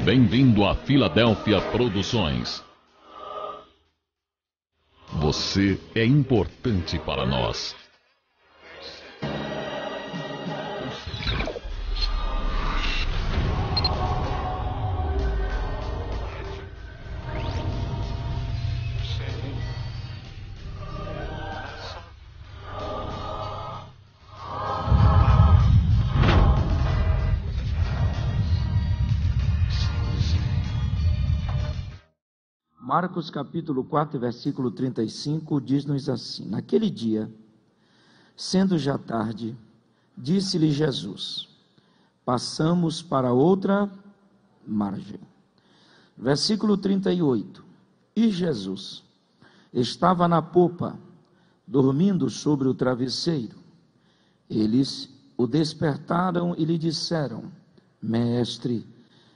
Bem-vindo a Filadélfia Produções. Você é importante para nós. Marcos capítulo 4, versículo 35, diz-nos assim: Naquele dia, sendo já tarde, disse-lhe Jesus: passamos para outra margem. Versículo 38, e Jesus estava na popa, dormindo sobre o travesseiro. Eles o despertaram e lhe disseram: Mestre,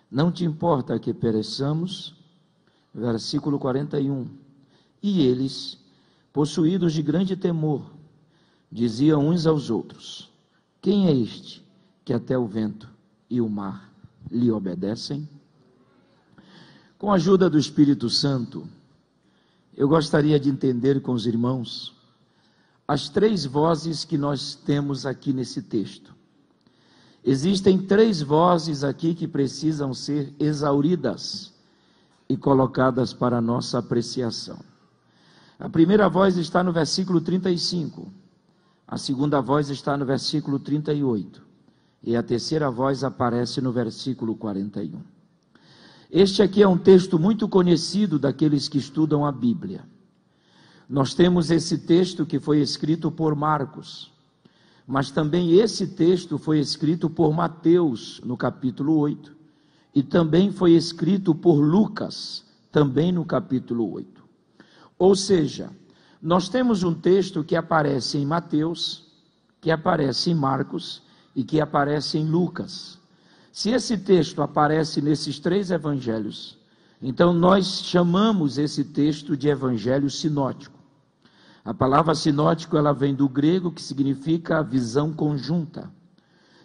não te importa que pereçamos? Versículo 41, e eles, possuídos de grande temor, diziam uns aos outros: quem é este que até o vento e o mar lhe obedecem? Com a ajuda do Espírito Santo, eu gostaria de entender com os irmãos as três vozes que nós temos aqui nesse texto. Existem três vozes aqui que precisam ser exauridas e colocadas para a nossa apreciação. A primeira voz está no versículo 35, a segunda voz está no versículo 38, e a terceira voz aparece no versículo 41. Este aqui é um texto muito conhecido daqueles que estudam a Bíblia. Nós temos esse texto que foi escrito por Marcos, mas também esse texto foi escrito por Mateus, no capítulo 8, e também foi escrito por Lucas, também no capítulo 8. Ou seja, nós temos um texto que aparece em Mateus, que aparece em Marcos e que aparece em Lucas. Se esse texto aparece nesses três evangelhos, então nós chamamos esse texto de evangelho sinótico. A palavra sinótico, ela vem do grego, que significa visão conjunta.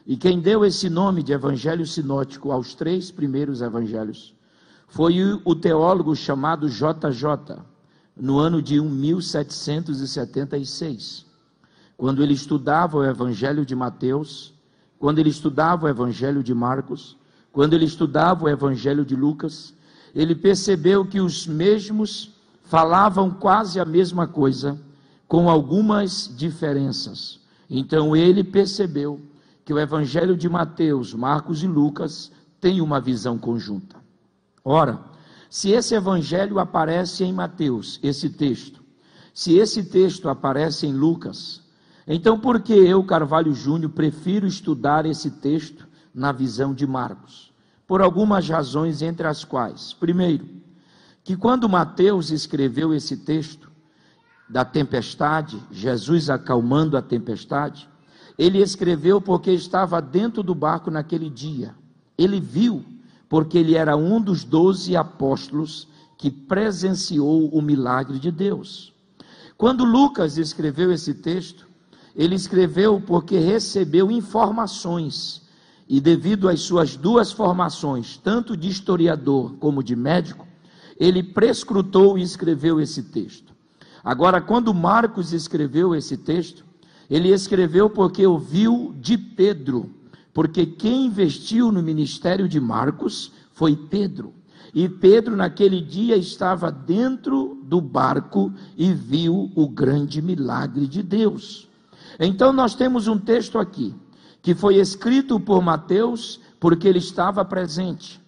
E quem deu esse nome de evangelho sinótico aos três primeiros evangelhos foi o teólogo chamado JJ, no ano de 1776, quando ele estudava o evangelho de Mateus, quando ele estudava o evangelho de Marcos, quando ele estudava o evangelho de Lucas, ele percebeu que os mesmos falavam quase a mesma coisa, com algumas diferenças. Então ele percebeu que o evangelho de Mateus, Marcos e Lucas tem uma visão conjunta. Ora, se esse evangelho aparece em Mateus, esse texto, se esse texto aparece em Lucas, então por que eu, Carvalho Júnior, prefiro estudar esse texto na visão de Marcos? Por algumas razões, entre as quais: primeiro, que quando Mateus escreveu esse texto da tempestade, Jesus acalmando a tempestade, ele escreveu porque estava dentro do barco naquele dia. Ele viu, porque ele era um dos 12 apóstolos que presenciou o milagre de Deus. Quando Lucas escreveu esse texto, ele escreveu porque recebeu informações, e devido às suas duas formações, tanto de historiador como de médico, ele prescrutou e escreveu esse texto. Agora, quando Marcos escreveu esse texto, ele escreveu porque ouviu de Pedro, porque quem investiu no ministério de Marcos foi Pedro, e Pedro naquele dia estava dentro do barco e viu o grande milagre de Deus. Então nós temos um texto aqui, que foi escrito por Mateus, porque ele estava presente,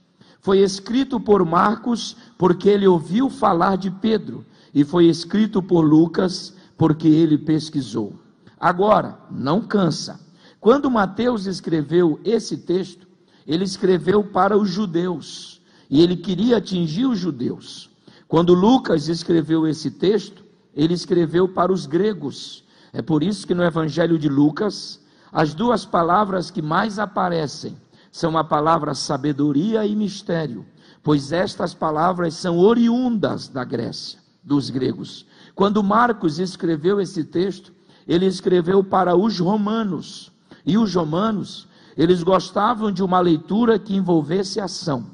foi escrito por Marcos, porque ele ouviu falar de Pedro, e foi escrito por Lucas, porque ele pesquisou. Agora, não cansa. Quando Mateus escreveu esse texto, ele escreveu para os judeus, e ele queria atingir os judeus. Quando Lucas escreveu esse texto, ele escreveu para os gregos. É por isso que no evangelho de Lucas, as duas palavras que mais aparecem são a palavra sabedoria e mistério, pois estas palavras são oriundas da Grécia, dos gregos. Quando Marcos escreveu esse texto, ele escreveu para os romanos, e os romanos, eles gostavam de uma leitura que envolvesse ação.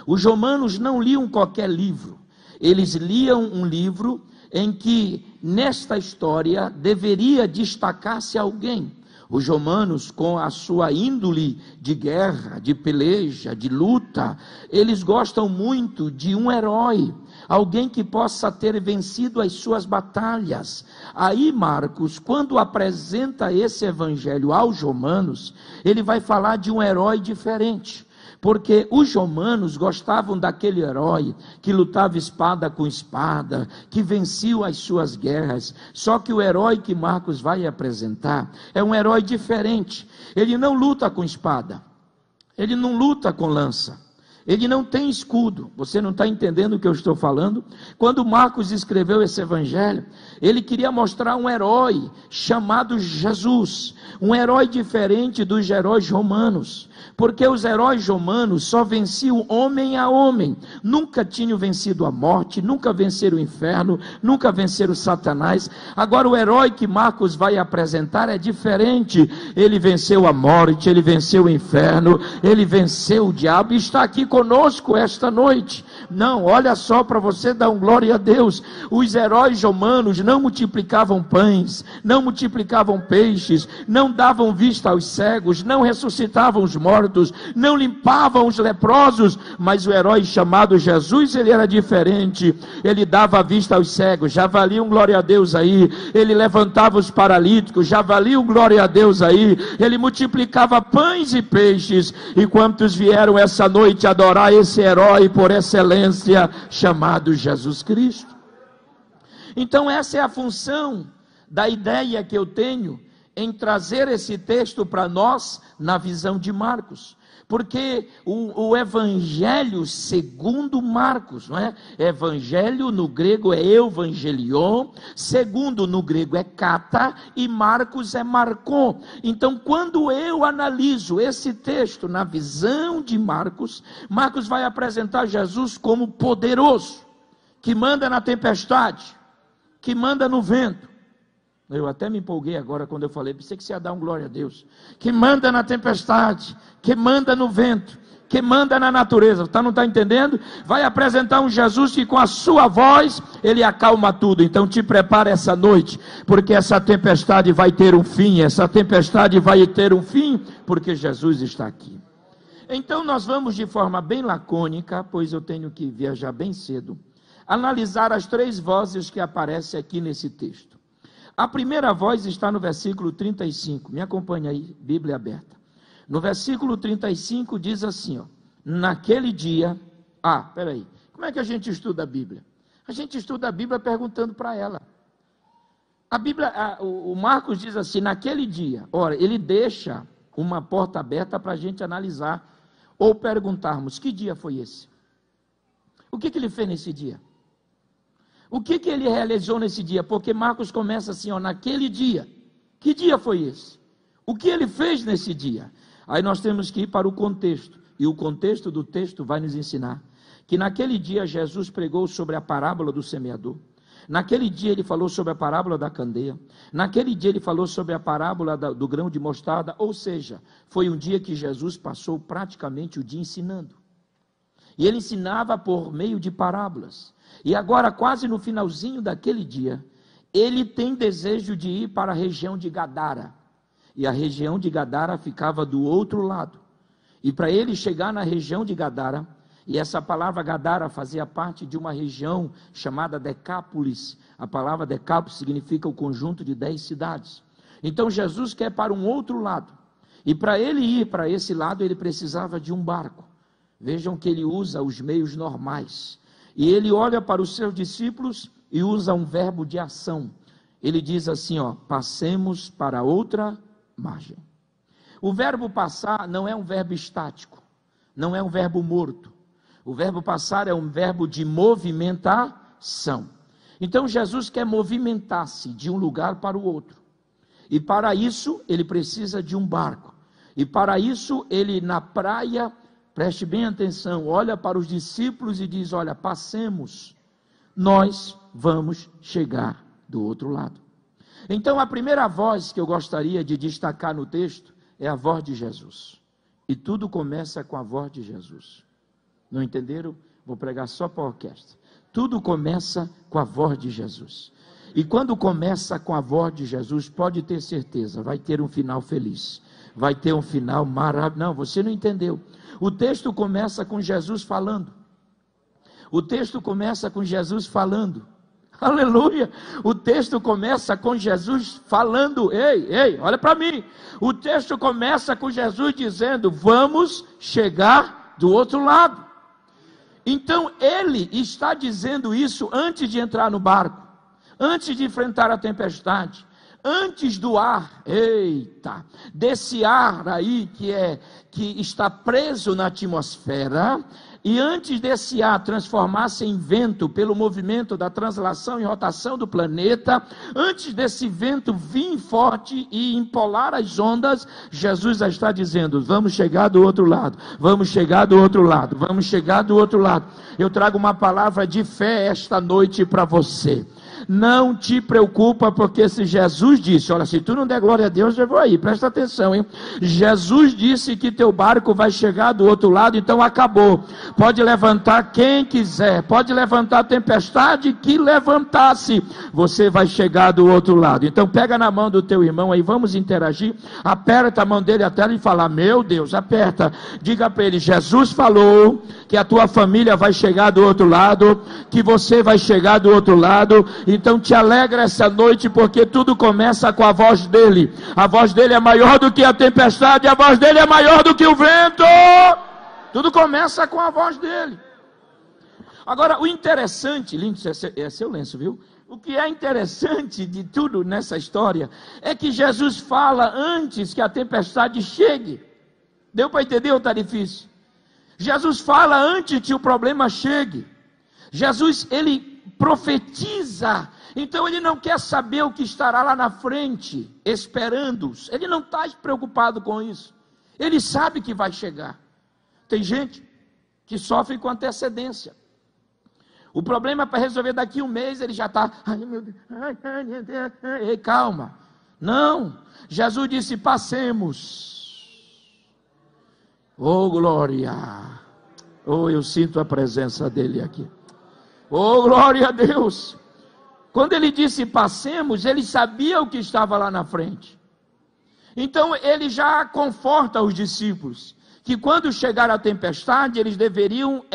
Os romanos não liam qualquer livro, eles liam um livro em que, nesta história, deveria destacar-se alguém. Os romanos, com a sua índole de guerra, de peleja, de luta, eles gostam muito de um herói, alguém que possa ter vencido as suas batalhas. Aí Marcos, quando apresenta esse evangelho aos romanos, ele vai falar de um herói diferente. Porque os romanos gostavam daquele herói que lutava espada com espada, que vencia as suas guerras. Só que o herói que Marcos vai apresentar é um herói diferente. Ele não luta com espada, ele não luta com lança, ele não tem escudo. Você não está entendendo o que eu estou falando? Quando Marcos escreveu esse evangelho, ele queria mostrar um herói chamado Jesus, um herói diferente dos heróis romanos, porque os heróis romanos só venciam homem a homem, nunca tinham vencido a morte, nunca venceram o inferno, nunca venceram Satanás. Agora o herói que Marcos vai apresentar é diferente. Ele venceu a morte, ele venceu o inferno, ele venceu o diabo e está aqui conosco esta noite. Não, olha só, para você dar um glória a Deus, os heróis romanos não multiplicavam pães, não multiplicavam peixes, não davam vista aos cegos, não ressuscitavam os mortos, não limpavam os leprosos, mas o herói chamado Jesus, ele era diferente. Ele dava vista aos cegos, já valia um glória a Deus aí. Ele levantava os paralíticos, já valia um glória a Deus aí. Ele multiplicava pães e peixes. E quantos vieram essa noite adorar esse herói por excelência chamado Jesus Cristo? Então essa é a função da ideia que eu tenho em trazer esse texto para nós na visão de Marcos, porque o evangelho segundo Marcos, não é? Evangelho no grego é evangelion, segundo no grego é kata e Marcos é marcon. Então quando eu analiso esse texto na visão de Marcos, Marcos vai apresentar Jesus como poderoso, que manda na tempestade, que manda no vento. Eu até me empolguei agora quando eu falei, pensei que você ia dar um glória a Deus. Que manda na tempestade, que manda no vento, que manda na natureza. Não está entendendo? Vai apresentar um Jesus que com a sua voz, ele acalma tudo. Então te prepara essa noite, porque essa tempestade vai ter um fim. Essa tempestade vai ter um fim, porque Jesus está aqui. Então nós vamos de forma bem lacônica, pois eu tenho que viajar bem cedo, analisar as três vozes que aparecem aqui nesse texto. A primeira voz está no versículo 35, me acompanha aí, Bíblia aberta. No versículo 35 diz assim, ó, naquele dia, peraí, como é que a gente estuda a Bíblia? A gente estuda a Bíblia perguntando para ela. A Bíblia, o Marcos diz assim, naquele dia. Ora, ele deixa uma porta aberta para a gente analisar, ou perguntarmos, que dia foi esse? O que ele fez nesse dia? O que ele realizou nesse dia? Porque Marcos começa assim, ó, naquele dia. Que dia foi esse? O que ele fez nesse dia? Aí nós temos que ir para o contexto. E o contexto do texto vai nos ensinar que naquele dia Jesus pregou sobre a parábola do semeador. Naquele dia ele falou sobre a parábola da candeia. Naquele dia ele falou sobre a parábola do grão de mostarda. Ou seja, foi um dia que Jesus passou praticamente o dia ensinando. E ele ensinava por meio de parábolas. E agora, quase no finalzinho daquele dia, ele tem desejo de ir para a região de Gadara. E a região de Gadara ficava do outro lado. E para ele chegar na região de Gadara, e essa palavra Gadara fazia parte de uma região chamada Decápolis. A palavra Decápolis significa o conjunto de 10 cidades. Então Jesus quer para um outro lado. E para ele ir para esse lado, ele precisava de um barco. Vejam que ele usa os meios normais. E ele olha para os seus discípulos e usa um verbo de ação. Ele diz assim, ó, passemos para outra margem. O verbo passar não é um verbo estático, não é um verbo morto. O verbo passar é um verbo de movimentação. Então Jesus quer movimentar-se de um lugar para o outro. E para isso ele precisa de um barco. E para isso ele na praia, preste bem atenção, olha para os discípulos e diz, olha, passemos, nós vamos chegar do outro lado. Então a primeira voz que eu gostaria de destacar no texto é a voz de Jesus. E tudo começa com a voz de Jesus. Não entenderam? Vou pregar só para a orquestra. Tudo começa com a voz de Jesus. E quando começa com a voz de Jesus, pode ter certeza, vai ter um final feliz. Vai ter um final maravilhoso. Não, você não entendeu. O texto começa com Jesus falando. O texto começa com Jesus falando. Aleluia. O texto começa com Jesus falando. Ei, olha para mim. O texto começa com Jesus dizendo: vamos chegar do outro lado. Então ele está dizendo isso antes de entrar no barco, antes de enfrentar a tempestade, antes do ar, desse ar aí que está preso na atmosfera, e antes desse ar transformar-se em vento pelo movimento da translação e rotação do planeta, antes desse vento vir forte e empolar as ondas, Jesus já está dizendo: vamos chegar do outro lado, vamos chegar do outro lado, vamos chegar do outro lado. Eu trago uma palavra de fé esta noite para você. Não te preocupa, porque se Jesus disse, olha, se tu não der glória a Deus, eu vou aí, presta atenção, hein? Jesus disse que teu barco vai chegar do outro lado, então acabou. Pode levantar quem quiser, pode levantar a tempestade que levantasse, você vai chegar do outro lado. Então pega na mão do teu irmão aí, vamos interagir, aperta a mão dele até ele falar: meu Deus, aperta, diga para ele: Jesus falou que a tua família vai chegar do outro lado, que você vai chegar do outro lado. Então te alegra essa noite, porque tudo começa com a voz dele. A voz dele é maior do que a tempestade, a voz dele é maior do que o vento. Tudo começa com a voz dele. Agora, o interessante, lindo, é seu lenço, viu? O que é interessante de tudo nessa história é que Jesus fala antes que a tempestade chegue. Deu para entender ou está difícil? Jesus fala antes que o problema chegue. Jesus, ele profetiza. Então ele não quer saber o que estará lá na frente, esperando-os. Ele não está preocupado com isso. Ele sabe que vai chegar. Tem gente que sofre com antecedência. O problema é para resolver daqui a um mês, ele já está: ai meu Deus, ai meu Deus, ei, calma. Não, Jesus disse: passemos. Oh glória, oh, eu sinto a presença dele aqui. Oh, glória a Deus. Quando ele disse passemos, ele sabia o que estava lá na frente. Então ele já conforta os discípulos, que quando chegar a tempestade, eles deveriam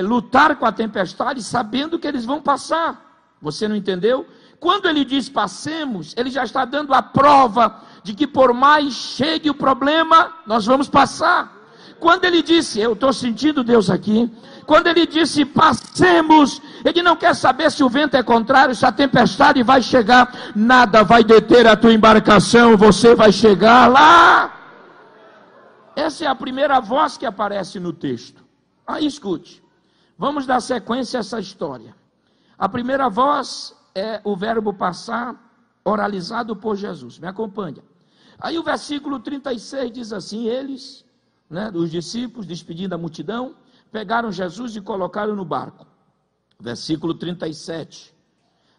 lutar com a tempestade, sabendo que eles vão passar. Você não entendeu? Quando ele diz passemos, ele já está dando a prova de que por mais chegue o problema, nós vamos passar. Quando ele disse, eu estou sentindo Deus aqui, quando ele disse passemos, ele não quer saber se o vento é contrário, se a tempestade vai chegar, nada vai deter a tua embarcação, você vai chegar lá. Essa é a primeira voz que aparece no texto. Aí escute, vamos dar sequência a essa história. A primeira voz é o verbo passar, oralizado por Jesus. Me acompanha. Aí o versículo 36 diz assim: eles, os discípulos, despedindo a multidão, pegaram Jesus e colocaram no barco. Versículo 37.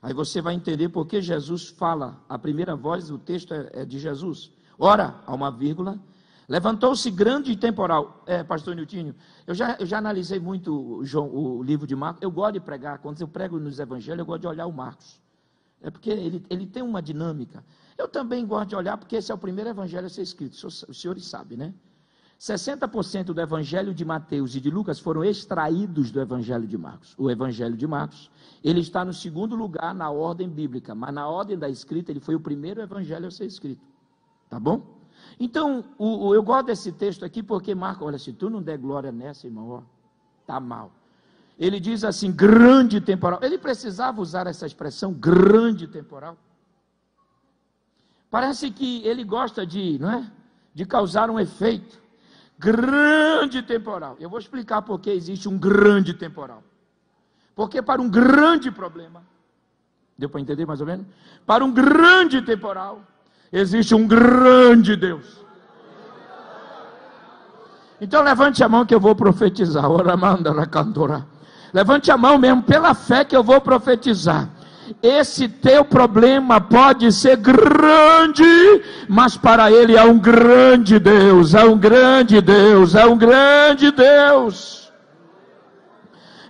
Aí você vai entender por que Jesus fala. A primeira voz do texto é de Jesus. Ora, há uma vírgula. Levantou-se grande temporal. Pastor Niltinho, eu já analisei muito o livro de Marcos. Eu gosto de pregar. Quando eu prego nos evangelhos, eu gosto de olhar o Marcos. É porque ele tem uma dinâmica. Eu também gosto de olhar, porque esse é o primeiro evangelho a ser escrito. Os senhores sabem, né? 60% do evangelho de Mateus e de Lucas foram extraídos do evangelho de Marcos. O evangelho de Marcos, ele está no segundo lugar na ordem bíblica, mas na ordem da escrita, ele foi o primeiro evangelho a ser escrito. Tá bom? Então, eu gosto desse texto aqui, porque Marcos, olha, se tu não der glória nessa, irmão, ó, tá mal. Ele diz assim, grande temporal. Ele precisava usar essa expressão, grande temporal. Parece que ele gosta de causar um efeito. Grande temporal. Eu vou explicar por que existe um grande temporal. Porque para um grande problema, deu para entender mais ou menos? Para um grande temporal, existe um grande Deus. Então levante a mão que eu vou profetizar. Levante a mão mesmo, pela fé que eu vou profetizar. Esse teu problema pode ser grande, mas para ele há um grande Deus, há um grande Deus, há um grande Deus.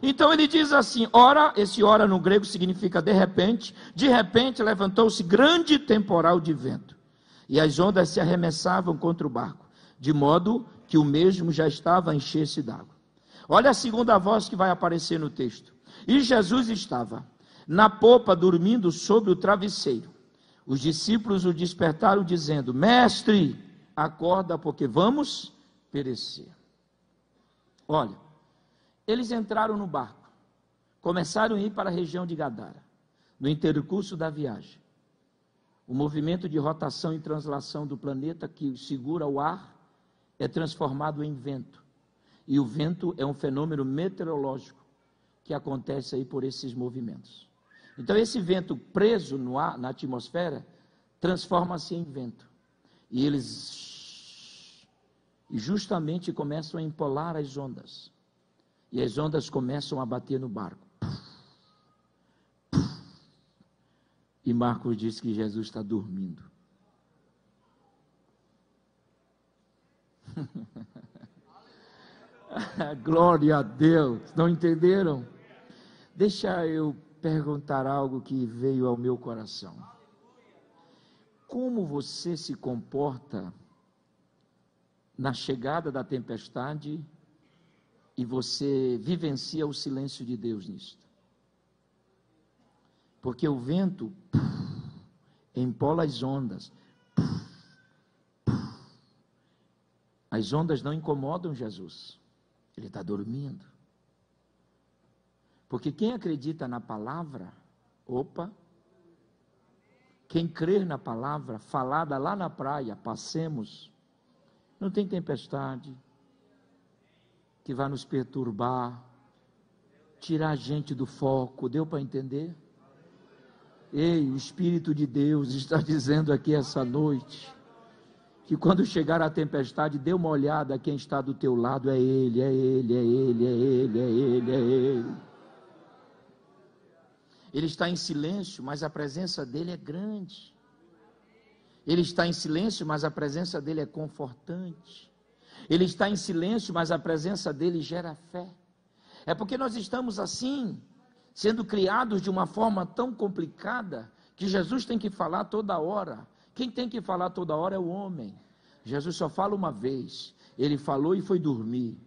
Então ele diz assim, ora, esse ora no grego significa de repente levantou-se grande temporal de vento, e as ondas se arremessavam contra o barco, de modo que o mesmo já estava a encher-se d'água. Olha a segunda voz que vai aparecer no texto. E Jesus estava na popa dormindo sobre o travesseiro. Os discípulos o despertaram dizendo, mestre, acorda porque vamos perecer. Olha, eles entraram no barco, começaram a ir para a região de Gadara. No intercurso da viagem, o movimento de rotação e translação do planeta que segura o ar é transformado em vento. E o vento é um fenômeno meteorológico que acontece aí por esses movimentos. Então esse vento preso no ar, na atmosfera, transforma-se em vento. E eles justamente começam a empolar as ondas. E as ondas começam a bater no barco. E Marcos diz que Jesus está dormindo. Glória a Deus. Não entenderam? Deixa eu perguntar algo que veio ao meu coração. Como você se comporta na chegada da tempestade e você vivencia o silêncio de Deus nisto? Porque o vento empola as ondas. As ondas não incomodam Jesus. Ele está dormindo. Porque quem acredita na palavra, quem crer na palavra falada lá na praia, passemos, não tem tempestade que vai nos perturbar, tirar a gente do foco. Deu para entender? Ei, o Espírito de Deus está dizendo aqui essa noite, que quando chegar a tempestade, dê uma olhada a quem está do teu lado, é Ele, é Ele, é Ele, é Ele, é Ele, é Ele. Ele está em silêncio, mas a presença dEle é grande. Ele está em silêncio, mas a presença dEle é confortante. Ele está em silêncio, mas a presença dEle gera fé. É porque nós estamos assim, sendo criados de uma forma tão complicada, que Jesus tem que falar toda hora. Quem tem que falar toda hora é o homem. Jesus só fala uma vez. Ele falou e foi dormir.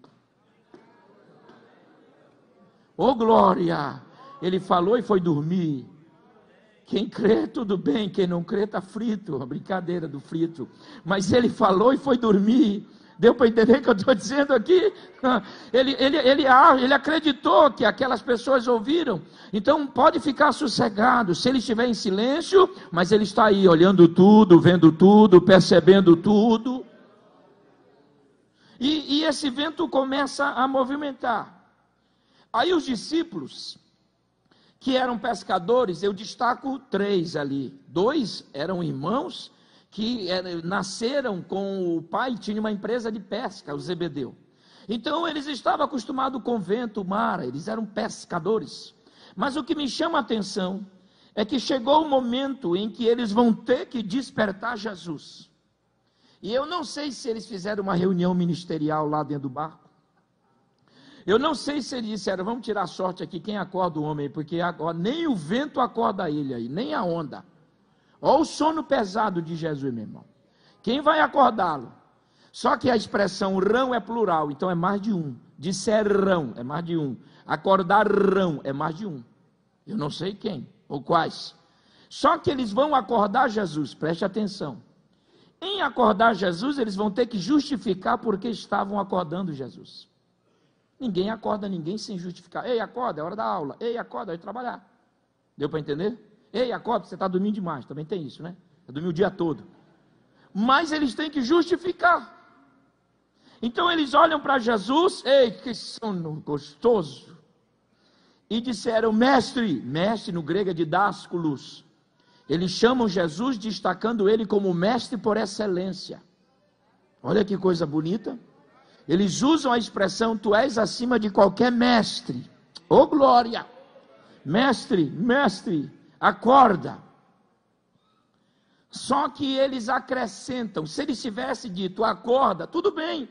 Ô glória! Ele falou e foi dormir. Quem crê, tudo bem. Quem não crê, está frito. A brincadeira do frito. Mas ele falou e foi dormir. Deu para entender o que eu estou dizendo aqui? Ele acreditou que aquelas pessoas ouviram. Então pode ficar sossegado. Se ele estiver em silêncio, mas ele está aí olhando tudo, vendo tudo, percebendo tudo. E esse vento começa a movimentar. Aí os discípulos, que eram pescadores, eu destaco 3 ali. 2 eram irmãos que nasceram com o pai, tinha uma empresa de pesca, o Zebedeu. Então eles estavam acostumados com vento, mar, eles eram pescadores. Mas o que me chama a atenção é que chegou o momento em que eles vão ter que despertar Jesus. E eu não sei se eles fizeram uma reunião ministerial lá dentro do barco. Eu não sei se eles disseram, vamos tirar sorte aqui, quem acorda o homem, porque agora nem o vento acorda ele aí, nem a onda. Olha o sono pesado de Jesus, meu irmão. Quem vai acordá-lo? Só que a expressão rão é plural, então é mais de um. Disser rão é mais de um. Acordar rão é mais de um. Eu não sei quem ou quais. Só que eles vão acordar Jesus, preste atenção. Em acordar Jesus, eles vão ter que justificar porque estavam acordando Jesus. Ninguém acorda ninguém sem justificar. Ei, acorda, é hora da aula. Ei, acorda, é hora de trabalhar. Deu para entender? Ei, acorda, você está dormindo demais. Também tem isso, né? Dormiu o dia todo. Mas eles têm que justificar. Então eles olham para Jesus. Ei, que sono gostoso. E disseram, mestre. Mestre no grego é didásculos. Eles chamam Jesus, destacando ele como mestre por excelência. Olha que coisa bonita. Eles usam a expressão, tu és acima de qualquer mestre. Ô glória! Mestre, mestre, acorda. Só que eles acrescentam, se eles tivessem dito acorda, tudo bem,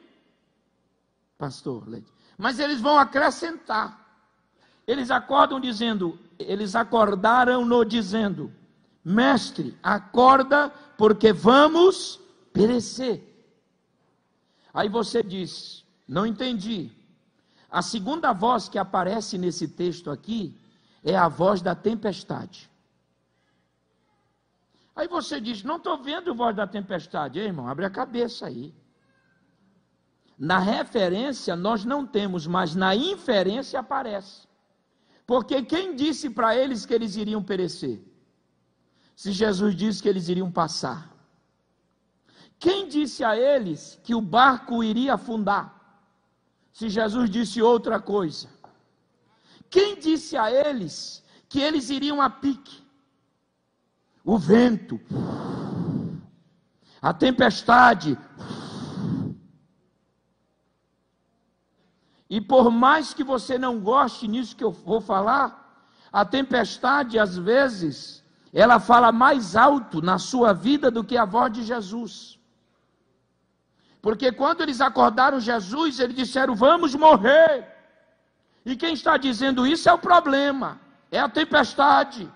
pastor Leite. Mas eles vão acrescentar. eles acordaram-no dizendo: Mestre, acorda, porque vamos perecer. Aí você diz: não entendi. A segunda voz que aparece nesse texto aqui é a voz da tempestade. Aí você diz: não estou vendo a voz da tempestade. Ei, irmão, abre a cabeça aí. Na referência nós não temos, mas na inferência aparece. Porque quem disse para eles que eles iriam perecer? Se Jesus disse que eles iriam passar. Quem disse a eles que o barco iria afundar? Se Jesus disse outra coisa. Quem disse a eles que eles iriam a pique? O vento, a tempestade. E por mais que você não goste nisso que eu vou falar, a tempestade às vezes, ela fala mais alto na sua vida do que a voz de Jesus. Porque quando eles acordaram Jesus, eles disseram: vamos morrer. E quem está dizendo isso é o problema, é a tempestade.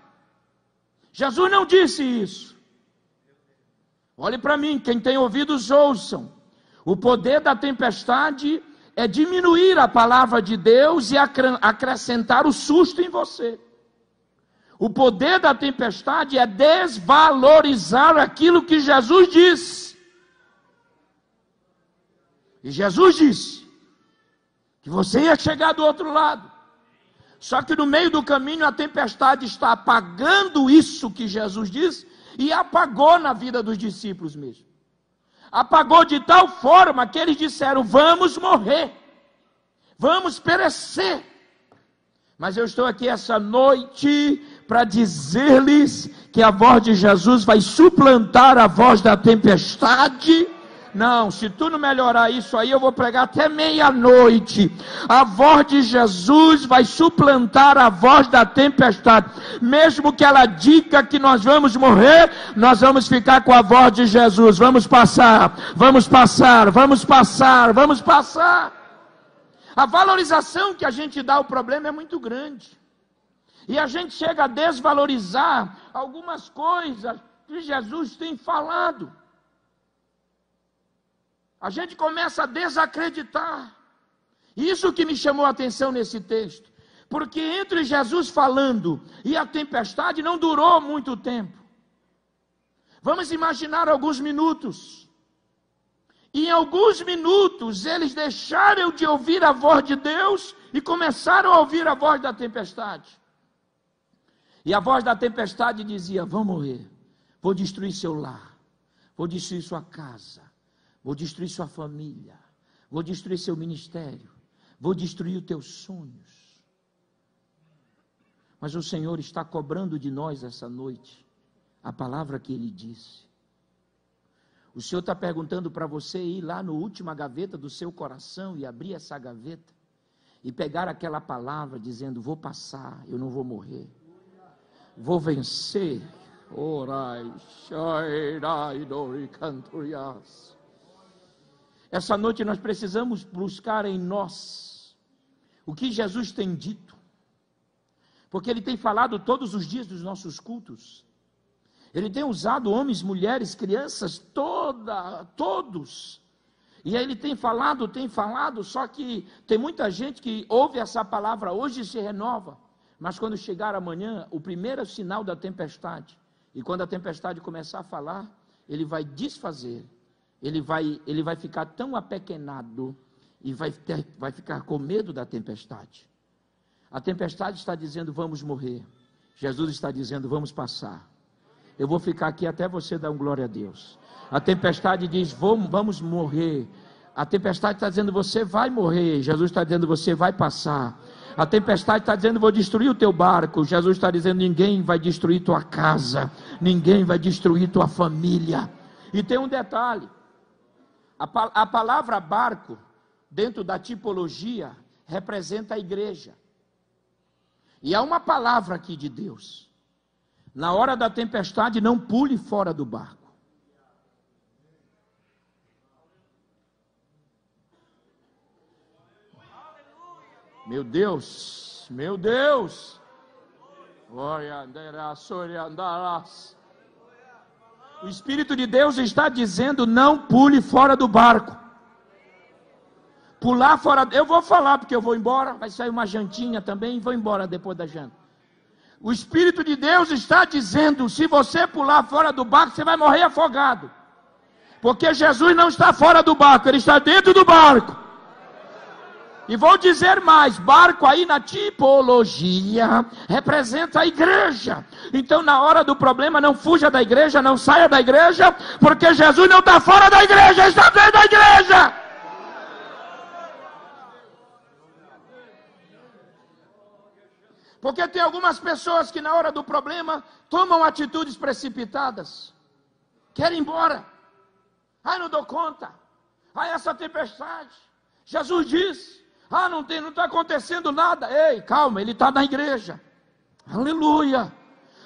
Jesus não disse isso. Olhe para mim, quem tem ouvidos ouçam. O poder da tempestade é diminuir a palavra de Deus e acrescentar o susto em você. O poder da tempestade é desvalorizar aquilo que Jesus disse. E Jesus disse que você ia chegar do outro lado. Só que no meio do caminho a tempestade está apagando isso que Jesus disse, e apagou na vida dos discípulos mesmo. Apagou de tal forma que eles disseram: vamos morrer, vamos perecer. Mas eu estou aqui essa noite para dizer-lhes que a voz de Jesus vai suplantar a voz da tempestade. Não, se tu não melhorar isso aí, eu vou pregar até meia-noite. A voz de Jesus vai suplantar a voz da tempestade. Mesmo que ela diga que nós vamos morrer, nós vamos ficar com a voz de Jesus. Vamos passar, vamos passar, vamos passar, vamos passar. A valorização que a gente dá ao problema é muito grande. E a gente chega a desvalorizar algumas coisas que Jesus tem falado. A gente começa a desacreditar. Isso que me chamou a atenção nesse texto. Porque entre Jesus falando e a tempestade não durou muito tempo. Vamos imaginar alguns minutos. E em alguns minutos eles deixaram de ouvir a voz de Deus e começaram a ouvir a voz da tempestade. E a voz da tempestade dizia: vão morrer, vou destruir seu lar, vou destruir sua casa, vou destruir sua família, vou destruir seu ministério, vou destruir os teus sonhos. Mas o Senhor está cobrando de nós essa noite a palavra que Ele disse. O Senhor está perguntando para você ir lá na última gaveta do seu coração e abrir essa gaveta e pegar aquela palavra dizendo: vou passar, eu não vou morrer, vou vencer. Orai, shairai, dori, canturias. Essa noite nós precisamos buscar em nós o que Jesus tem dito, porque Ele tem falado todos os dias dos nossos cultos. Ele tem usado homens, mulheres, crianças, todos. E aí Ele tem falado, só que tem muita gente que ouve essa palavra hoje e se renova. Mas quando chegar amanhã, o primeiro sinal da tempestade, e quando a tempestade começar a falar, ele vai desfazer. Ele vai ficar tão apequenado e vai ficar com medo da tempestade. A tempestade está dizendo: vamos morrer. Jesus está dizendo: vamos passar. Eu vou ficar aqui até você dar um glória a Deus. A tempestade diz: vamos morrer. A tempestade está dizendo: você vai morrer. Jesus está dizendo: você vai passar. A tempestade está dizendo: vou destruir o teu barco. Jesus está dizendo: ninguém vai destruir tua casa, ninguém vai destruir tua família. E tem um detalhe: a palavra barco, dentro da tipologia, representa a igreja. E há uma palavra aqui de Deus: na hora da tempestade, não pule fora do barco. Meu Deus, Meu Deus! O Espírito de Deus está dizendo: não pule fora do barco. Pular fora, eu vou falar porque eu vou embora, vai sair uma jantinha também e vou embora depois da janta. O Espírito de Deus está dizendo: se você pular fora do barco, você vai morrer afogado. Porque Jesus não está fora do barco, Ele está dentro do barco. E vou dizer mais, barco aí na tipologia representa a igreja. Então na hora do problema não fuja da igreja, não saia da igreja, porque Jesus não está fora da igreja, Ele está dentro da igreja. Porque tem algumas pessoas que na hora do problema tomam atitudes precipitadas. Querem ir embora. Ai, não dou conta. Ai, essa tempestade. Jesus diz: não está acontecendo nada. Ei, calma, ele está na igreja. Aleluia.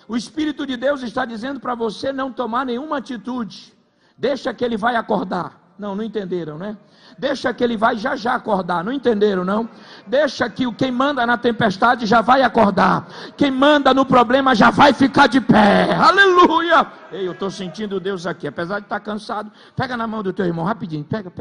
O Espírito de Deus está dizendo para você não tomar nenhuma atitude. Deixa que ele vai acordar. Não entenderam, né? Deixa que ele vai já acordar. Não entenderam, não? Deixa que quem manda na tempestade já vai acordar. Quem manda no problema já vai ficar de pé. Aleluia. Ei, eu estou sentindo Deus aqui. Apesar de estar cansado, pega na mão do teu irmão rapidinho. Pega.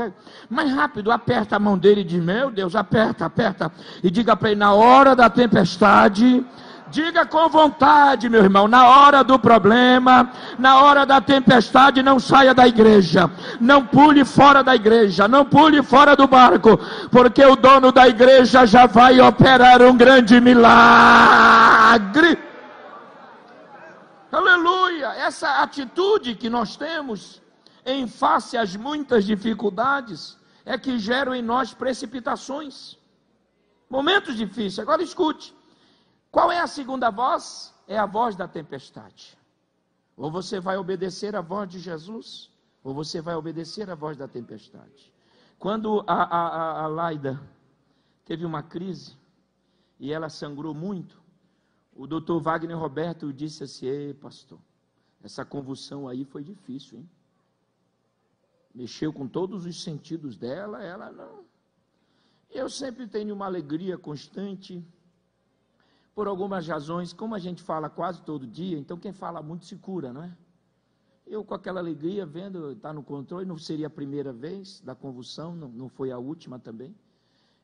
Mais rápido, aperta a mão dele e diz: meu Deus, aperta. E diga para ele: na hora da tempestade... Diga com vontade, meu irmão, na hora do problema, na hora da tempestade, não saia da igreja, não pule fora da igreja, não pule fora do barco, porque o dono da igreja já vai operar um grande milagre. Aleluia! Essa atitude que nós temos em face às muitas dificuldades é que geram em nós precipitações, momentos difíceis. Agora escute. Qual é a segunda voz? É a voz da tempestade. Ou você vai obedecer a voz de Jesus, ou você vai obedecer a voz da tempestade. Quando a Laida teve uma crise, e ela sangrou muito, o doutor Wagner Roberto disse assim: ei, pastor, essa convulsão aí foi difícil, hein? Mexeu com todos os sentidos dela, ela não. Eu sempre tenho uma alegria constante, por algumas razões, como a gente fala quase todo dia, então quem fala muito se cura, não é? Eu com aquela alegria, vendo, está no controle, não seria a primeira vez da convulsão, não foi a última também.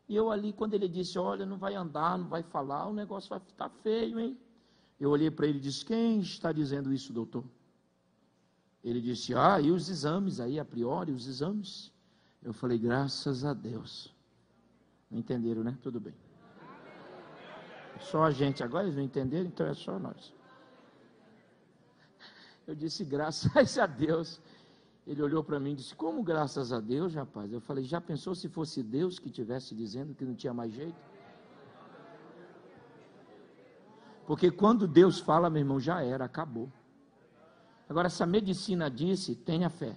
E eu ali, quando ele disse: olha, não vai andar, não vai falar, o negócio vai estar feio, hein? Eu olhei para ele e disse: quem está dizendo isso, doutor? Ele disse: e os exames aí, a priori, os exames? Eu falei: graças a Deus. Não entenderam, né? Tudo bem. Só a gente, agora eles não entenderam, então é só nós. Eu disse: graças a Deus. Ele olhou para mim e disse: como graças a Deus, rapaz? Eu falei: já pensou se fosse Deus que estivesse dizendo que não tinha mais jeito? Porque quando Deus fala, meu irmão, já era, acabou. Agora, se a medicina disse, tenha fé.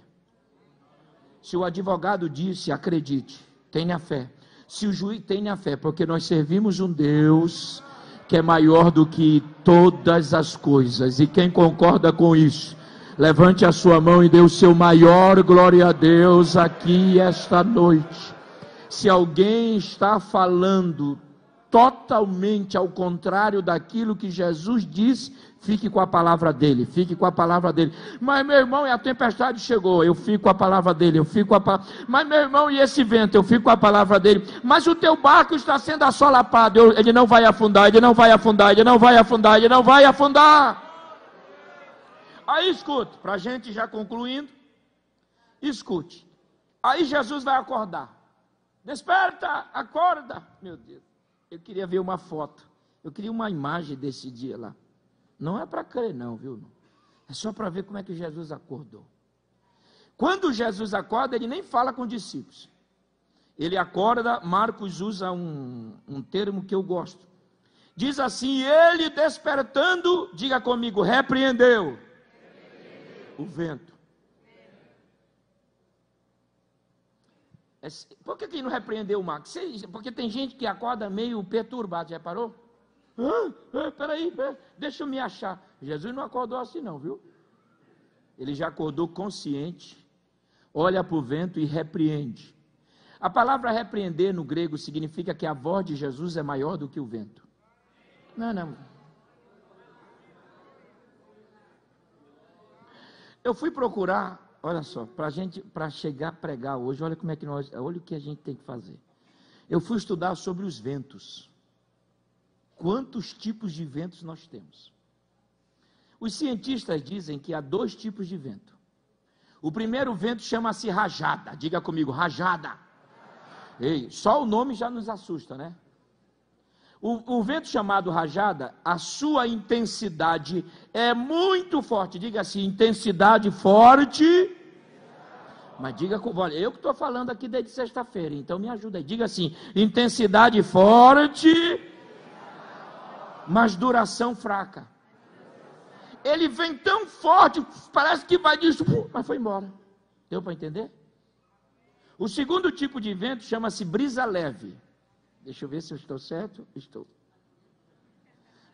Se o advogado disse, acredite, tenha fé. Se o juiz, tenha fé, porque nós servimos um Deus que é maior do que todas as coisas. E quem concorda com isso, levante a sua mão e dê o seu maior glória a Deus aqui esta noite. Se alguém está falando totalmente ao contrário daquilo que Jesus disse, fique com a palavra dele, fique com a palavra dele. Mas meu irmão, e a tempestade chegou, eu fico com a palavra dele, eu fico com a palavra. Mas meu irmão, e esse vento, eu fico com a palavra dele. Mas o teu barco está sendo assolapado, ele não vai afundar, ele não vai afundar, ele não vai afundar, ele não vai afundar. Aí escute, para a gente já concluindo, escute. Aí Jesus vai acordar. Desperta, acorda. Meu Deus, eu queria ver uma foto, eu queria uma imagem desse dia lá. Não é para crer não, viu? É só para ver como é que Jesus acordou. Quando Jesus acorda, ele nem fala com os discípulos. Ele acorda, Marcos usa um termo que eu gosto. Diz assim: ele despertando, diga comigo, repreendeu o vento. Por que ele não repreendeu o mar? Porque tem gente que acorda meio perturbado, já reparou? Peraí, deixa eu me achar. Jesus não acordou assim não, viu? Ele já acordou consciente, olha para o vento e repreende. A palavra repreender no grego significa que a voz de Jesus é maior do que o vento. Não. Eu fui procurar, olha só, para chegar a pregar hoje, olha o que a gente tem que fazer. Eu fui estudar sobre os ventos. Quantos tipos de ventos nós temos? Os cientistas dizem que há 2 tipos de vento. O primeiro vento chama-se rajada. Diga comigo, rajada. Ei, só o nome já nos assusta, né? O vento chamado rajada, a sua intensidade é muito forte. Diga assim, intensidade forte. Mas diga, olha, eu que estou falando aqui desde sexta-feira, então me ajuda aí. Diga assim, intensidade forte, mas duração fraca. Ele vem tão forte, parece que vai disso, mas foi embora. Deu para entender? O segundo tipo de vento chama-se brisa leve. Deixa eu ver se eu estou certo. Estou.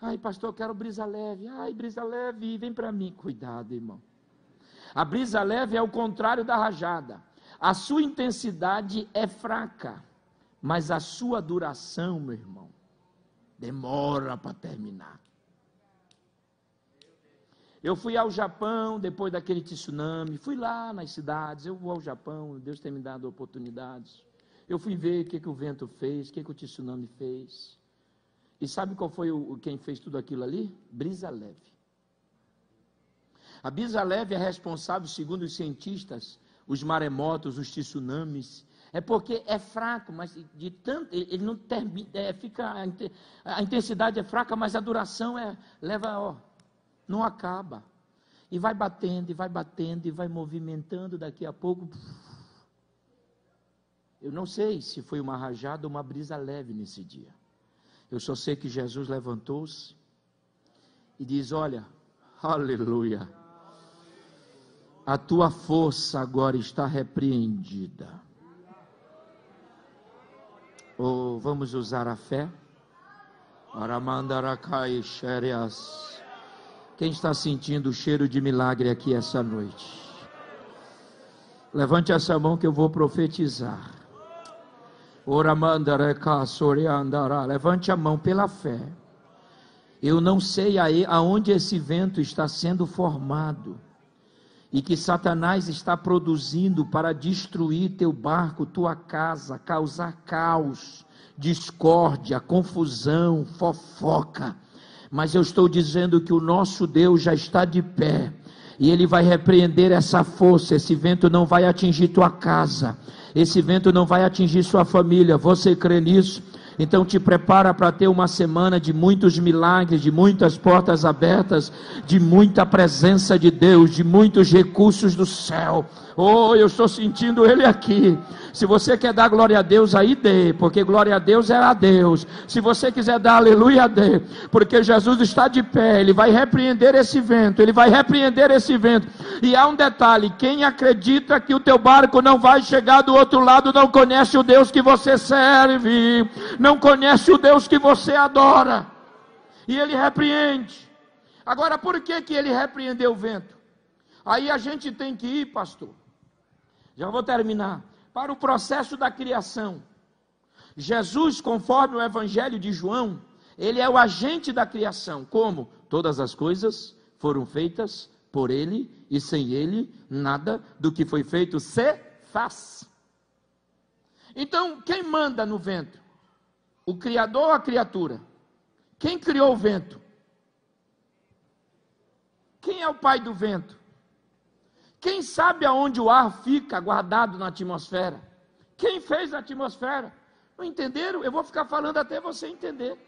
Ai, pastor, eu quero brisa leve. Ai, brisa leve, vem para mim. Cuidado, irmão. A brisa leve é o contrário da rajada. A sua intensidade é fraca, mas a sua duração, meu irmão, demora para terminar. Eu fui ao Japão depois daquele tsunami, fui lá nas cidades, eu vou ao Japão, Deus tem me dado oportunidades. Eu fui ver o que o vento fez, o que o tsunami fez. E sabe qual foi quem fez tudo aquilo ali? Brisa leve. A brisa leve é responsável, segundo os cientistas, os maremotos, os tsunamis. É porque é fraco, mas de tanto, ele não termina, a intensidade é fraca, mas a duração não acaba. E vai batendo, e vai movimentando, daqui a pouco. Eu não sei se foi uma rajada ou uma brisa leve nesse dia. Eu só sei que Jesus levantou-se e diz: olha, aleluia, a tua força agora está repreendida. Ou vamos usar a fé? Quem está sentindo o cheiro de milagre aqui essa noite? Levante essa mão que eu vou profetizar. Levante a mão pela fé. Eu não sei aonde esse vento está sendo formado e que Satanás está produzindo para destruir teu barco, tua casa, causar caos, discórdia, confusão, fofoca. Mas eu estou dizendo que o nosso Deus já está de pé e Ele vai repreender essa força. Esse vento não vai atingir tua casa, esse vento não vai atingir sua família. Você crê nisso? Então te prepara para ter uma semana de muitos milagres, de muitas portas abertas, de muita presença de Deus, de muitos recursos do céu. Oh, eu estou sentindo Ele aqui. Se você quer dar glória a Deus, aí dê, porque glória a Deus é a Deus. Se você quiser dar aleluia, dê, porque Jesus está de pé, Ele vai repreender esse vento, Ele vai repreender esse vento. E há um detalhe: quem acredita que o teu barco não vai chegar do outro lado, não conhece o Deus que você serve, não conhece o Deus que você adora. E Ele repreende. Agora, por que Ele repreendeu o vento? Aí a gente tem que ir, pastor, já vou terminar, para o processo da criação. Jesus, conforme o Evangelho de João, Ele é o agente da criação. Como? Todas as coisas foram feitas por Ele, e sem Ele, nada do que foi feito se faz. Então, quem manda no vento? O Criador ou a criatura? Quem criou o vento? Quem é o pai do vento? Quem sabe aonde o ar fica guardado na atmosfera? Quem fez a atmosfera? Não entenderam? Eu vou ficar falando até você entender.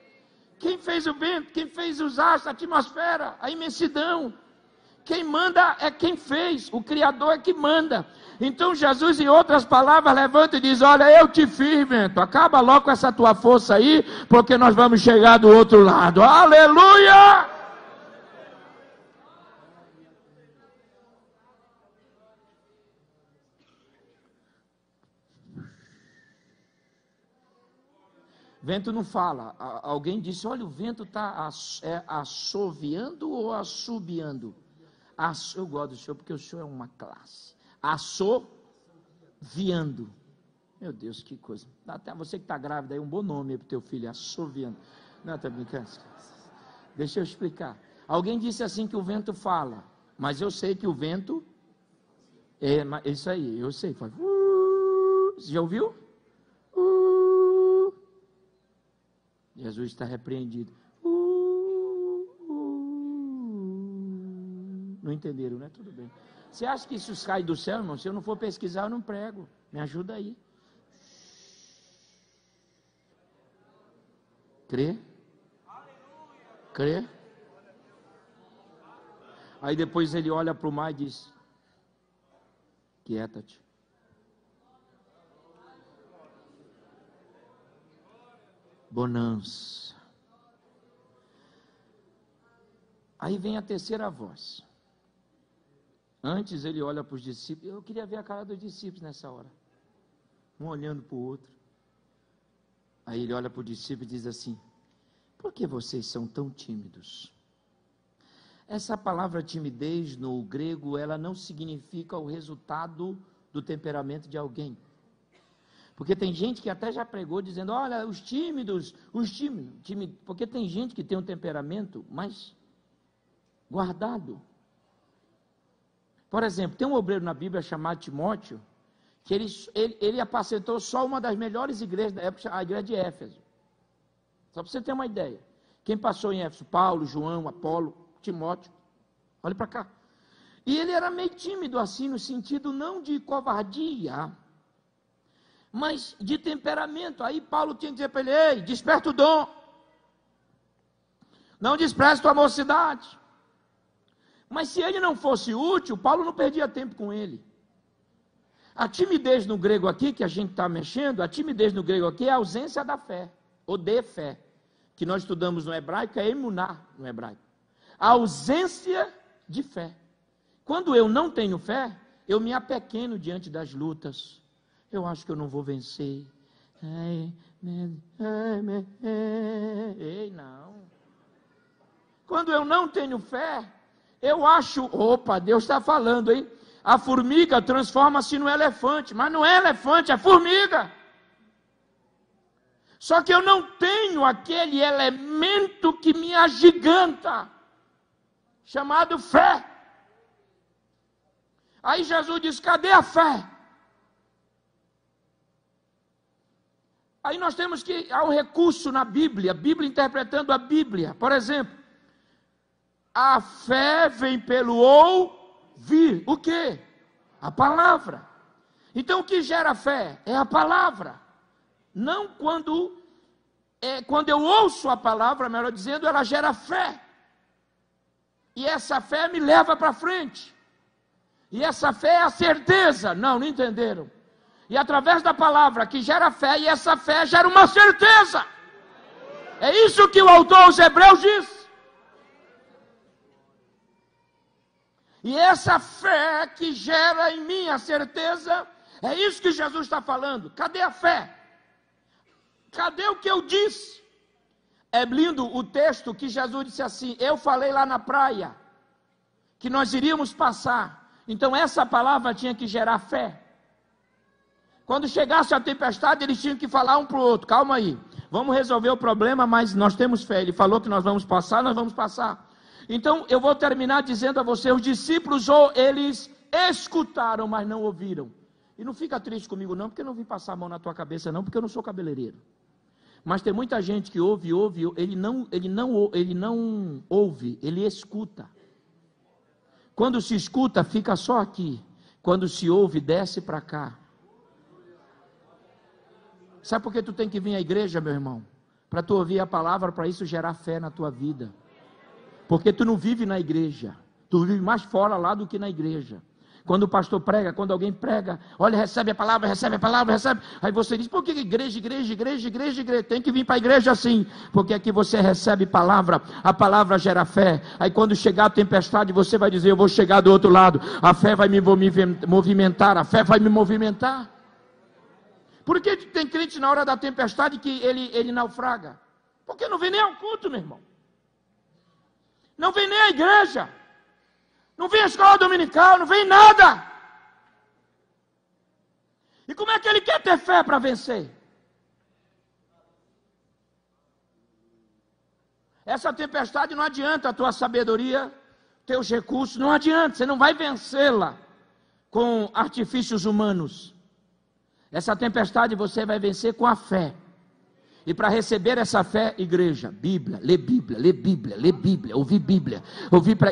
Quem fez o vento? Quem fez os astros, a atmosfera, a imensidão? Quem manda é quem fez, o Criador é que manda. Então Jesus, em outras palavras, levanta e diz: olha, eu te fiz, vento, acaba logo com essa tua força aí, porque nós vamos chegar do outro lado. Aleluia! Vento não fala. Alguém disse: olha, o vento está assoviando ou assobiando? Eu gosto do senhor porque o senhor é uma classe. Assoviando. Meu Deus, que coisa. Até você que está grávida aí, um bom nome para o teu filho, assoviando. Não, está brincando? Deixa eu explicar. Alguém disse assim que o vento fala, mas eu sei que o vento é isso aí, eu sei. Faz, você já ouviu? Jesus está repreendido. Não entenderam, né? Tudo bem. Você acha que isso cai do céu, irmão? Se eu não for pesquisar, eu não prego. Me ajuda aí. Crê? Crê? Aí depois ele olha para o mar e diz: quieta-te. Bonança. Aí vem a terceira voz. Antes ele olha para os discípulos. Eu queria ver a cara dos discípulos nessa hora. Um olhando para o outro. Aí ele olha para o discípulo e diz assim: por que vocês são tão tímidos? Essa palavra timidez no grego, ela não significa o resultado do temperamento de alguém. Porque tem gente que até já pregou dizendo: olha, os tímidos, porque tem gente que tem um temperamento mais guardado. Por exemplo, tem um obreiro na Bíblia chamado Timóteo, que ele apacentou só uma das melhores igrejas da época, a igreja de Éfeso. Só para você ter uma ideia. Quem passou em Éfeso? Paulo, João, Apolo, Timóteo. Olha para cá. E ele era meio tímido assim, no sentido não de covardia, mas de temperamento. Aí Paulo tinha que dizer para ele: ei, desperta o dom. Não despreze tua mocidade. Mas se ele não fosse útil, Paulo não perdia tempo com ele. A timidez no grego aqui, que a gente está mexendo, a timidez no grego aqui é a ausência da fé, ou de fé, que nós estudamos no hebraico, é emuná no hebraico. A ausência de fé. Quando eu não tenho fé, eu me apequeno diante das lutas. Eu acho que eu não vou vencer. Ei, não. Quando eu não tenho fé, eu acho, opa, Deus está falando, hein? A formiga transforma-se no elefante, mas não é elefante, é formiga. Só que eu não tenho aquele elemento que me agiganta, chamado fé. Aí Jesus diz: cadê a fé? Aí nós temos que, há um recurso na Bíblia, Bíblia interpretando a Bíblia. Por exemplo, a fé vem pelo ouvir. O quê? A palavra. Então o que gera fé? É a palavra. Não quando eu ouço a palavra, melhor dizendo, ela gera fé. E essa fé me leva para frente. E essa fé é a certeza. Não entenderam. E através da palavra que gera fé, e essa fé gera uma certeza. É isso que o autor aos Hebreus diz. E essa fé que gera em mim a certeza, é isso que Jesus está falando. Cadê a fé? Cadê o que eu disse? É lindo o texto que Jesus disse assim: eu falei lá na praia, que nós iríamos passar. Então essa palavra tinha que gerar fé. Quando chegasse a tempestade, eles tinham que falar um para o outro: calma aí, vamos resolver o problema, mas nós temos fé. Ele falou que nós vamos passar, nós vamos passar. Então eu vou terminar dizendo a você: os discípulos, eles escutaram, mas não ouviram. E não fica triste comigo não, porque eu não vim passar a mão na tua cabeça não, porque eu não sou cabeleireiro. Mas tem muita gente que ouve, ele não ouve, ele escuta. Quando se escuta, fica só aqui. Quando se ouve, desce para cá. Sabe por que tu tem que vir à igreja, meu irmão? Para tu ouvir a palavra, para isso gerar fé na tua vida. Porque tu não vive na igreja, tu vive mais fora lá do que na igreja. Quando o pastor prega, quando alguém prega, olha, recebe a palavra, recebe. Aí você diz: por que igreja? Tem que vir para a igreja assim, porque aqui você recebe palavra, a palavra gera fé. Aí quando chegar a tempestade, você vai dizer: eu vou chegar do outro lado, a fé vai me movimentar, a fé vai me movimentar. Por que tem crente na hora da tempestade que ele naufraga? Porque não vem nem ao culto, meu irmão. Não vem nem à igreja. Não vem à escola dominical, não vem nada. E como é que ele quer ter fé para vencer? Essa tempestade não adianta a tua sabedoria, teus recursos, não adianta, você não vai vencê-la com artifícios humanos. Essa tempestade você vai vencer com a fé. E para receber essa fé, igreja, Bíblia, lê Bíblia, lê Bíblia, lê Bíblia, ouvir Bíblia.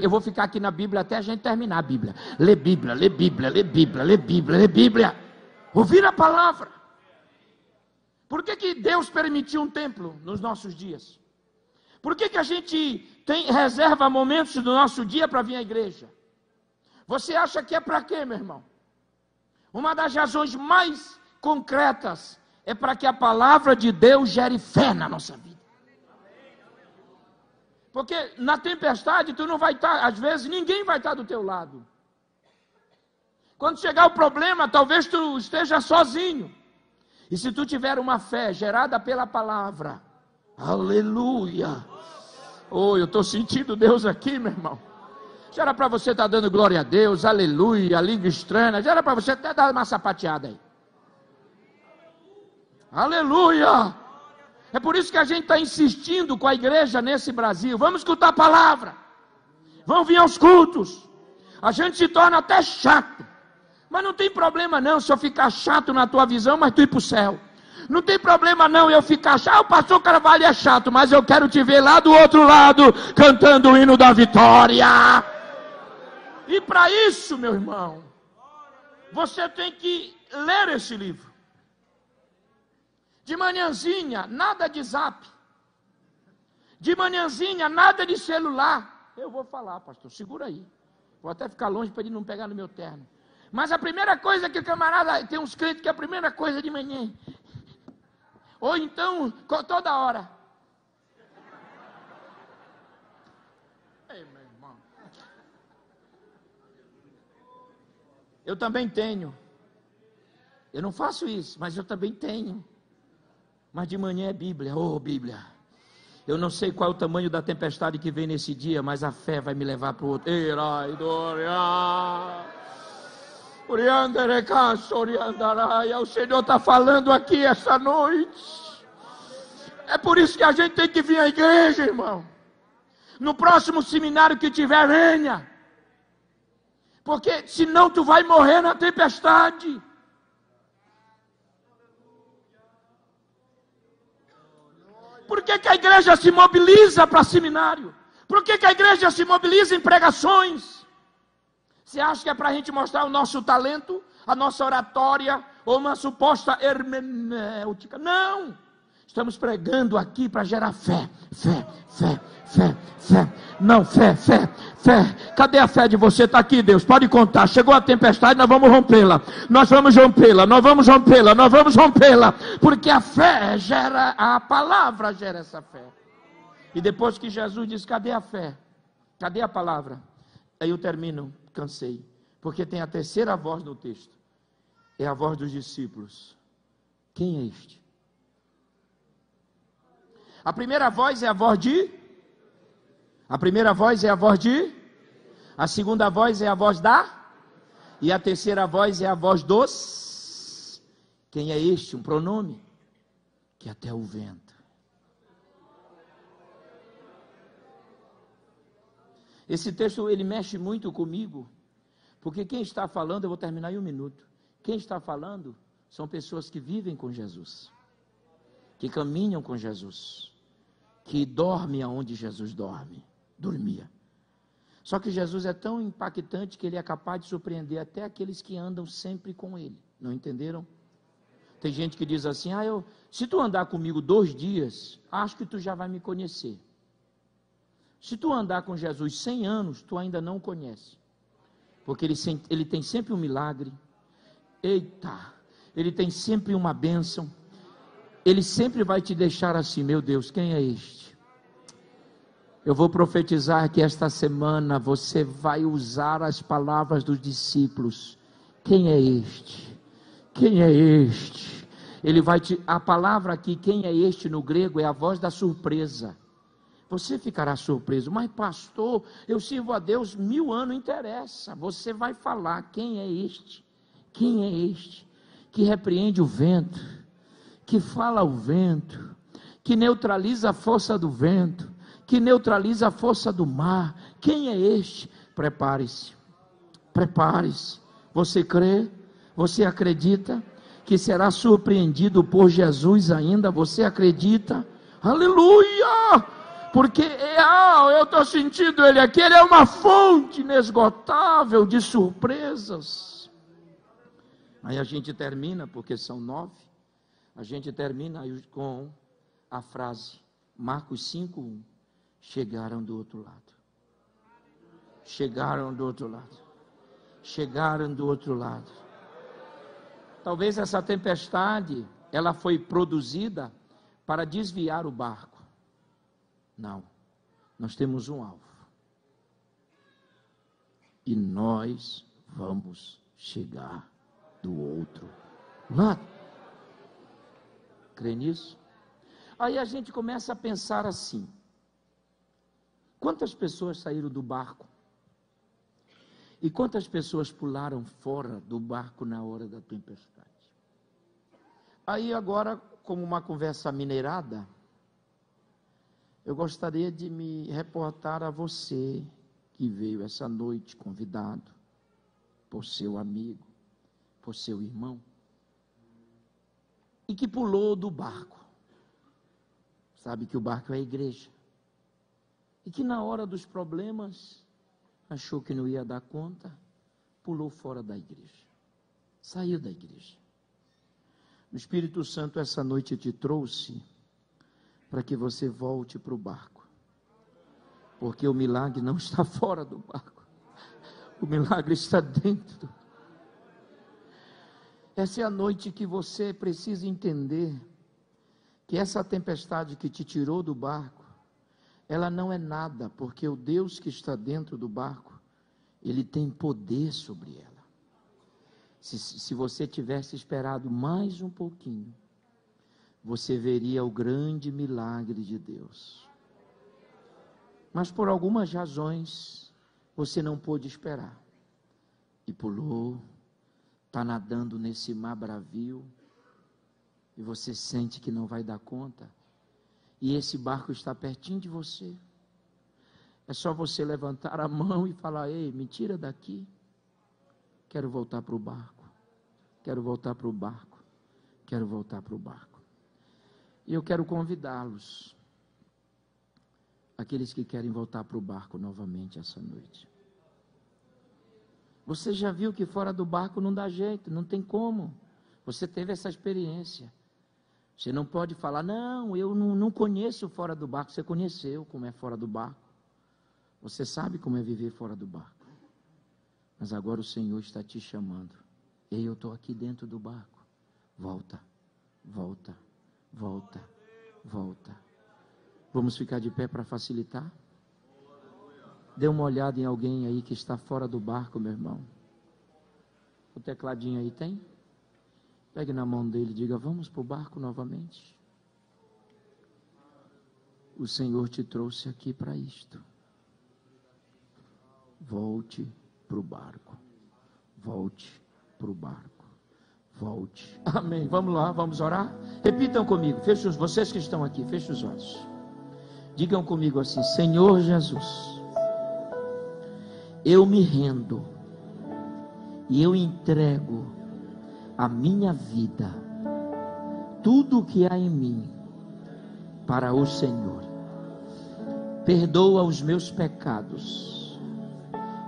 Eu vou ficar aqui na Bíblia até a gente terminar a Bíblia. Lê Bíblia, lê Bíblia, lê Bíblia, lê Bíblia, lê Bíblia. Ouvir a palavra. Por que Deus permitiu um templo nos nossos dias? Por que a gente reserva momentos do nosso dia para vir à igreja? Você acha que é para quê, meu irmão? Uma das razões mais concretas é para que a palavra de Deus gere fé na nossa vida. Porque na tempestade tu não vai estar, às vezes ninguém vai estar do teu lado. Quando chegar o problema, talvez tu esteja sozinho. E se tu tiver uma fé gerada pela palavra, aleluia. Oh, eu estou sentindo Deus aqui, meu irmão. Já era para você estar dando glória a Deus, aleluia, língua estranha. Já era para você até dar uma sapateada aí. Aleluia! É por isso que a gente está insistindo com a igreja nesse Brasil. Vamos escutar a palavra. Vamos vir aos cultos. A gente se torna até chato. Mas não tem problema não se eu ficar chato na tua visão, mas tu ir para o céu. Não tem problema não eu ficar chato. O pastor Carvalho é chato, mas eu quero te ver lá do outro lado, cantando o hino da vitória. E para isso, meu irmão, você tem que ler esse livro. De manhãzinha, nada de zap. De manhãzinha, nada de celular. Eu vou falar, pastor, segura aí. Vou até ficar longe para ele não pegar no meu terno. Mas a primeira coisa que o camarada, tem uns crentes que é a primeira coisa de manhã. Ou então, toda hora. Ei, meu irmão. Eu também tenho. Eu não faço isso, mas eu também tenho. Mas de manhã é Bíblia, oh Bíblia. Eu não sei qual é o tamanho da tempestade que vem nesse dia, mas a fé vai me levar para o outro. O Senhor está falando aqui essa noite. É por isso que a gente tem que vir à igreja, irmão. No próximo seminário que tiver, venha. Porque senão tu vai morrer na tempestade. Por que a igreja se mobiliza para seminário? Por que a igreja se mobiliza em pregações? Você acha que é para a gente mostrar o nosso talento, a nossa oratória, ou uma suposta hermenêutica? Não! Estamos pregando aqui para gerar fé. Não, fé. Cadê a fé de você? Está aqui, Deus, pode contar. Chegou a tempestade, nós vamos rompê-la. Porque a fé gera, a palavra gera essa fé. E depois que Jesus diz, cadê a fé? Cadê a palavra? Aí eu termino, cansei. Porque tem a terceira voz no texto. É a voz dos discípulos. Quem é este? A primeira voz é a voz de... A primeira voz é a voz de... A segunda voz é a voz da... E a terceira voz é a voz dos... Quem é este? Um pronome. Que até o vento. Esse texto, ele mexe muito comigo. Porque quem está falando, eu vou terminar em 1 minuto. Quem está falando são pessoas que vivem com Jesus. Que caminham com Jesus. Que dorme aonde Jesus dormia. Só que Jesus é tão impactante que ele é capaz de surpreender até aqueles que andam sempre com ele. Não entenderam? Tem gente que diz assim, se tu andar comigo 2 dias, acho que tu já vai me conhecer. Se tu andar com Jesus 100 anos, tu ainda não conhece. Porque ele tem sempre um milagre. Ele tem sempre uma bênção. Ele sempre vai te deixar assim, meu Deus, quem é este? Eu vou profetizar que esta semana você vai usar as palavras dos discípulos. Quem é este? Quem é este? A palavra aqui, quem é este no grego, é a voz da surpresa. Você ficará surpreso, mas pastor, eu sirvo a Deus 1000 anos, não interessa. Você vai falar, quem é este? Quem é este? Que repreende o vento, que fala ao vento, que neutraliza a força do vento, que neutraliza a força do mar. Quem é este? Prepare-se. Prepare-se. Você crê? Você acredita que será surpreendido por Jesus ainda? Você acredita? Aleluia! Porque eu estou sentindo Ele aqui. Ele é uma fonte inesgotável de surpresas. Aí a gente termina, porque são 9. A gente termina com a frase, Marcos 5:1. Chegaram do outro lado. Chegaram do outro lado. Chegaram do outro lado. Talvez essa tempestade, ela foi produzida para desviar o barco. Não. Nós temos um alvo. E nós vamos chegar do outro lado. Crê nisso? Aí a gente começa a pensar assim: quantas pessoas saíram do barco? E quantas pessoas pularam fora do barco na hora da tempestade? Aí agora, como uma conversa mineirada, eu gostaria de me reportar a você que veio essa noite convidado por seu amigo, por seu irmão, e que pulou do barco. Sabe que o barco é a igreja. E que na hora dos problemas, achou que não ia dar conta, pulou fora da igreja. Saiu da igreja. O Espírito Santo essa noite te trouxe para que você volte para o barco. Porque o milagre não está fora do barco. O milagre está dentro. Essa é a noite que você precisa entender que essa tempestade que te tirou do barco, ela não é nada, porque o Deus que está dentro do barco, Ele tem poder sobre ela. Se você tivesse esperado mais um pouquinho, você veria o grande milagre de Deus. Mas por algumas razões, você não pôde esperar. E pulou, está nadando nesse mar bravio, e você sente que não vai dar conta. E esse barco está pertinho de você. É só você levantar a mão e falar: ei, me tira daqui. Quero voltar para o barco. Quero voltar para o barco. Quero voltar para o barco. E eu quero convidá-los, aqueles que querem voltar para o barco novamente essa noite. Você já viu que fora do barco não dá jeito, não tem como. Você teve essa experiência. Você não pode falar: não, eu não conheço fora do barco. Você conheceu como é fora do barco. Você sabe como é viver fora do barco. Mas agora o Senhor está te chamando. Ei, eu estou aqui dentro do barco. Volta, volta, volta, volta. Vamos ficar de pé para facilitar? Dê uma olhada em alguém aí que está fora do barco, meu irmão. O tecladinho aí tem? Pegue na mão dele e diga: vamos para o barco novamente. O Senhor te trouxe aqui para isto. Volte para o barco. Volte para o barco. Volte. Amém. Vamos lá, vamos orar? Repitam comigo. Vocês que estão aqui, fechem os olhos. Digam comigo assim: Senhor Jesus, eu me rendo e eu entrego a minha vida, tudo o que há em mim, para o Senhor. Perdoa os meus pecados,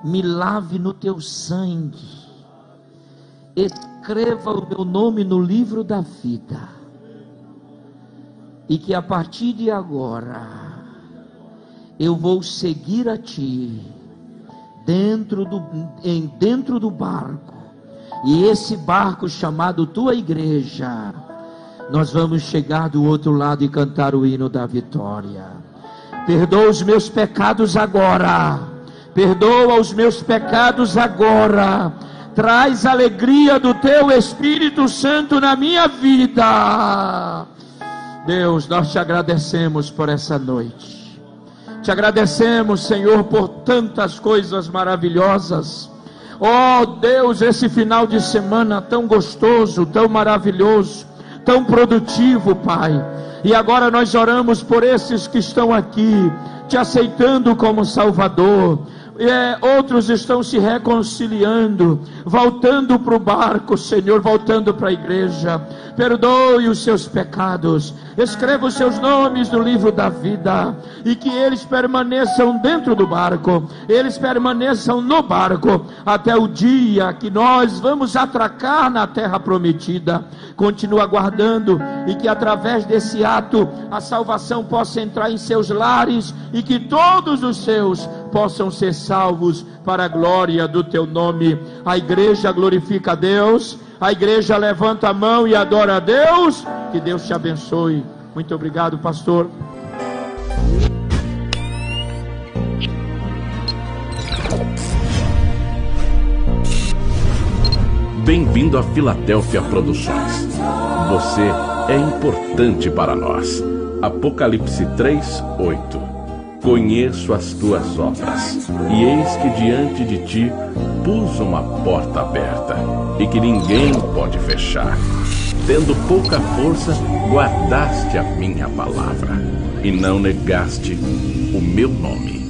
me lave no teu sangue, escreva o meu nome no livro da vida, e que a partir de agora eu vou seguir a ti dentro do barco. E esse barco chamado tua igreja, nós vamos chegar do outro lado e cantar o hino da vitória. Perdoa os meus pecados agora. Perdoa os meus pecados agora. Traz alegria do teu Espírito Santo na minha vida. Deus, nós te agradecemos por essa noite. Te agradecemos, Senhor, por tantas coisas maravilhosas. Oh Deus, esse final de semana tão gostoso, tão maravilhoso, tão produtivo, Pai. E agora nós oramos por esses que estão aqui te aceitando como Salvador. Outros estão se reconciliando, voltando para o barco, Senhor, voltando para a igreja. Perdoe os seus pecados, escreva os seus nomes no livro da vida, e que eles permaneçam dentro do barco, eles permaneçam no barco, até o dia que nós vamos atracar na terra prometida. Continua aguardando, e que através desse ato a salvação possa entrar em seus lares, e que todos os seus possam ser salvos para a glória do teu nome. A igreja glorifica a Deus, a igreja levanta a mão e adora a Deus. Que Deus te abençoe. Muito obrigado, pastor. Bem-vindo a Filadélfia Produções. Você é importante para nós. Apocalipse 3:8. Conheço as tuas obras, e eis que diante de ti pus uma porta aberta, e que ninguém pode fechar. Tendo pouca força, guardaste a minha palavra, e não negaste o meu nome.